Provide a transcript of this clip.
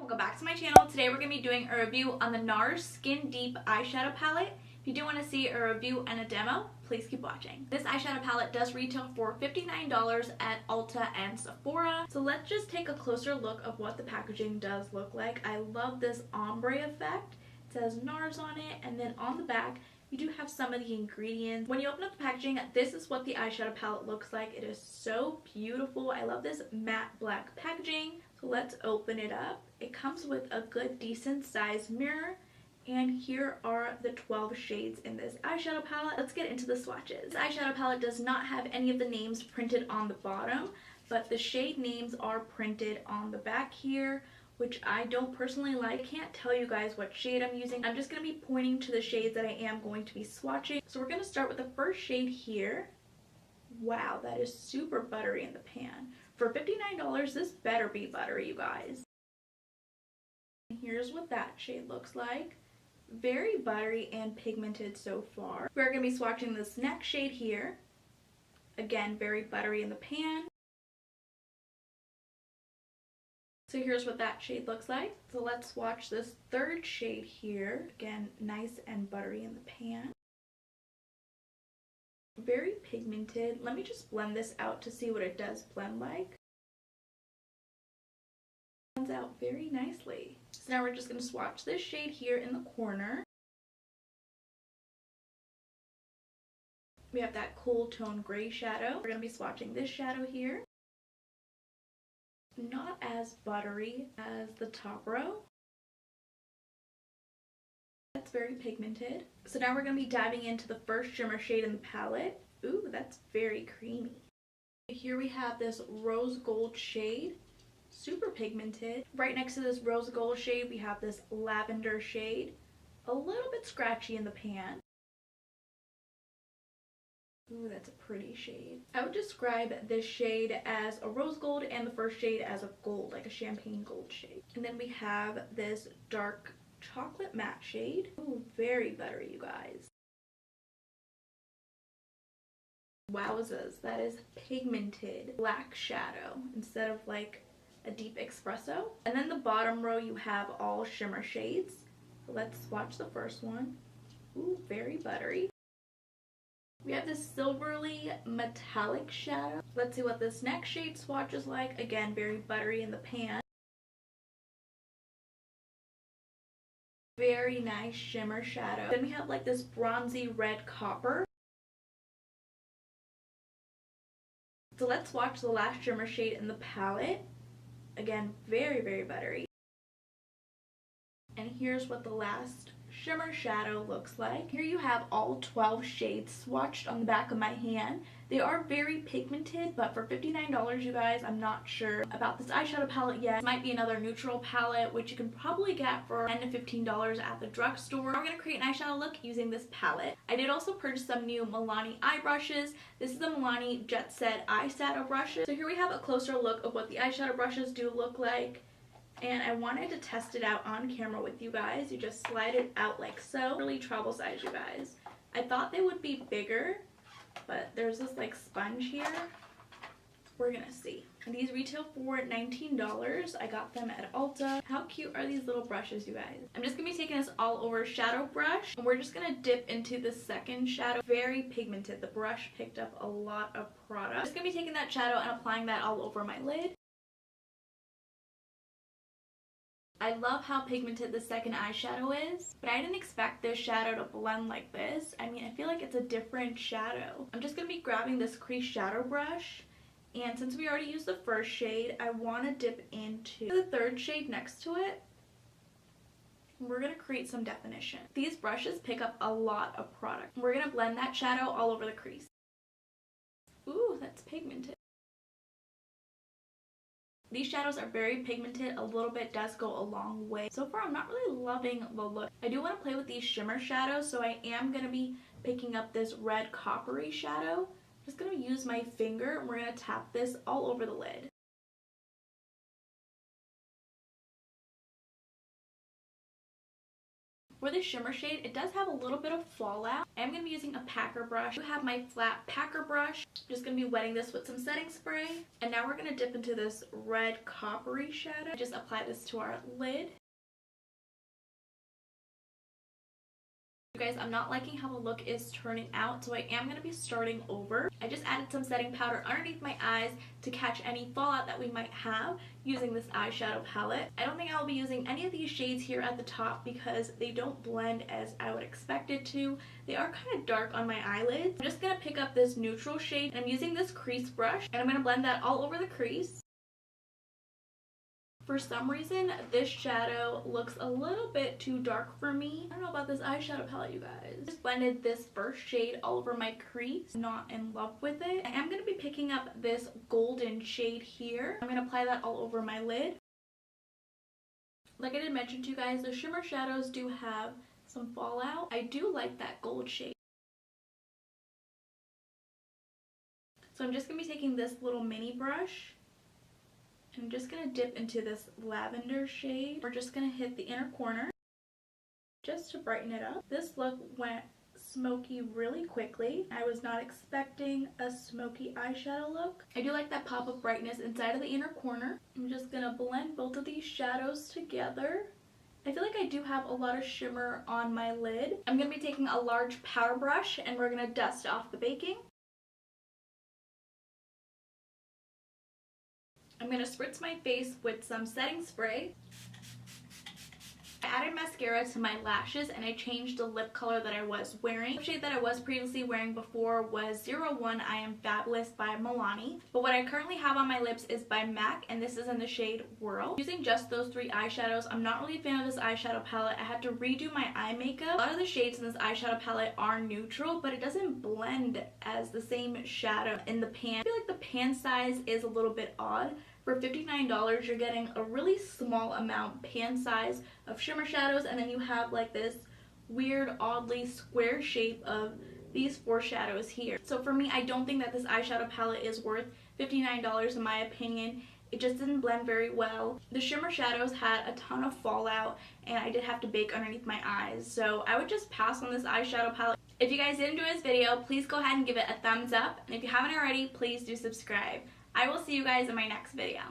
welcome back to my channel. Today we're going to be doing a review on the Nars Skin Deep eyeshadow palette. If you do want to see a review and a demo, please keep watching. This eyeshadow palette does retail for $59 at Ulta and Sephora. So let's just take a closer look of what the packaging does look like. I love this ombre effect. It says Nars on it, and then on the back you do have some of the ingredients. When you open up the packaging, this is what the eyeshadow palette looks like. It is so beautiful. I love this matte black packaging. So let's open it up. It comes with a good decent size mirror, and here are the 12 shades in this eyeshadow palette. Let's get into the swatches. This eyeshadow palette does not have any of the names printed on the bottom, but the shade names are printed on the back here, which I don't personally like. I can't tell you guys what shade I'm using. I'm just going to be pointing to the shades that I am going to be swatching. So we're going to start with the first shade here. Wow, that is super buttery in the pan. For $59, this better be buttery, you guys. Here's what that shade looks like. Very buttery and pigmented so far. We're going to be swatching this next shade here. Again, very buttery in the pan. So here's what that shade looks like. So let's swatch this third shade here. Again, nice and buttery in the pan. Very pigmented. Let me just blend this out to see what it does blend like. Blends out very nicely. So now we're just going to swatch this shade here in the corner. We have that cool tone gray shadow. We're going to be swatching this shadow here. Not as buttery as the top row. That's very pigmented. So now we're going to be diving into the first shimmer shade in the palette. Ooh, that's very creamy. Here we have this rose gold shade. Super pigmented. Right next to this rose gold shade, we have this lavender shade. A little bit scratchy in the pan. Ooh, that's a pretty shade. I would describe this shade as a rose gold and the first shade as a gold, like a champagne gold shade. And then we have this dark chocolate matte shade. Ooh, very buttery, you guys. Wowzers, that is pigmented black shadow instead of like a deep espresso. And then the bottom row you have all shimmer shades. So let's swatch the first one. Ooh, very buttery. We have this silvery metallic shadow. Let's see what this next shade swatch is like. Again, very buttery in the pan. Very nice shimmer shadow. Then we have like this bronzy red copper. So let's swatch the last shimmer shade in the palette. Again, very, very buttery. And here's what the last shimmer shadow looks like. Here you have all 12 shades swatched on the back of my hand. They are very pigmented, but for $59, you guys, I'm not sure about this eyeshadow palette yet. This might be another neutral palette, which you can probably get for $10 to $15 at the drugstore. We're going to create an eyeshadow look using this palette. I did also purchase some new Milani eye brushes. This is the Milani Jet Set Eyeshadow brushes. So here we have a closer look of what the eyeshadow brushes do look like. And I wanted to test it out on camera with you guys. You just slide it out like so. Really travel size, you guys. I thought they would be bigger, but there's this like sponge here. We're gonna see. And these retail for $19. I got them at Ulta. How cute are these little brushes, you guys? I'm just gonna be taking this all over shadow brush, and we're just gonna dip into the second shadow. Very pigmented. The brush picked up a lot of product. I'm just gonna be taking that shadow and applying that all over my lid. I love how pigmented the second eyeshadow is, but I didn't expect this shadow to blend like this. I mean, I feel like it's a different shadow. I'm just going to be grabbing this crease shadow brush, and since we already used the first shade, I want to dip into the third shade next to it. We're going to create some definition. These brushes pick up a lot of product. We're going to blend that shadow all over the crease. Ooh, that's pigmented. These shadows are very pigmented. A little bit does go a long way. So far, I'm not really loving the look. I do want to play with these shimmer shadows, so I am going to be picking up this red coppery shadow. I'm just going to use my finger, and we're going to tap this all over the lid. For the shimmer shade, it does have a little bit of fallout. I'm going to be using a packer brush. I have my flat packer brush. I'm just going to be wetting this with some setting spray. And now we're going to dip into this red coppery shadow. Just apply this to our lid. You guys, I'm not liking how the look is turning out, so I am going to be starting over. I just added some setting powder underneath my eyes to catch any fallout that we might have using this eyeshadow palette. I don't think I will be using any of these shades here at the top because they don't blend as I would expect it to. They are kind of dark on my eyelids. I'm just going to pick up this neutral shade, and I'm using this crease brush, and I'm going to blend that all over the crease. For some reason, this shadow looks a little bit too dark for me. I don't know about this eyeshadow palette, you guys. Just blended this first shade all over my crease. Not in love with it. I am going to be picking up this golden shade here. I'm going to apply that all over my lid. Like I did mention to you guys, the shimmer shadows do have some fallout. I do like that gold shade. So I'm just going to be taking this little mini brush. I'm just going to dip into this lavender shade. We're just going to hit the inner corner just to brighten it up. This look went smoky really quickly. I was not expecting a smoky eyeshadow look. I do like that pop of brightness inside of the inner corner. I'm just going to blend both of these shadows together. I feel like I do have a lot of shimmer on my lid. I'm going to be taking a large powder brush and we're going to dust off the baking. I'm going to spritz my face with some setting spray. I added mascara to my lashes and I changed the lip color that I was wearing. The shade that I was previously wearing before was 01 I Am Fabulous by Milani. But what I currently have on my lips is by MAC, and this is in the shade Whirl. Using just those three eyeshadows, I'm not really a fan of this eyeshadow palette. I had to redo my eye makeup. A lot of the shades in this eyeshadow palette are neutral, but it doesn't blend as the same shadow in the pan. I feel like the pan size is a little bit odd. For $59, you're getting a really small amount pan size of shimmer shadows, and then you have like this weird, oddly square shape of these four shadows here. So for me, I don't think that this eyeshadow palette is worth $59 in my opinion. It just didn't blend very well. The shimmer shadows had a ton of fallout, and I did have to bake underneath my eyes. So I would just pass on this eyeshadow palette. If you guys did enjoy this video, please go ahead and give it a thumbs up. And if you haven't already, please do subscribe. I will see you guys in my next video.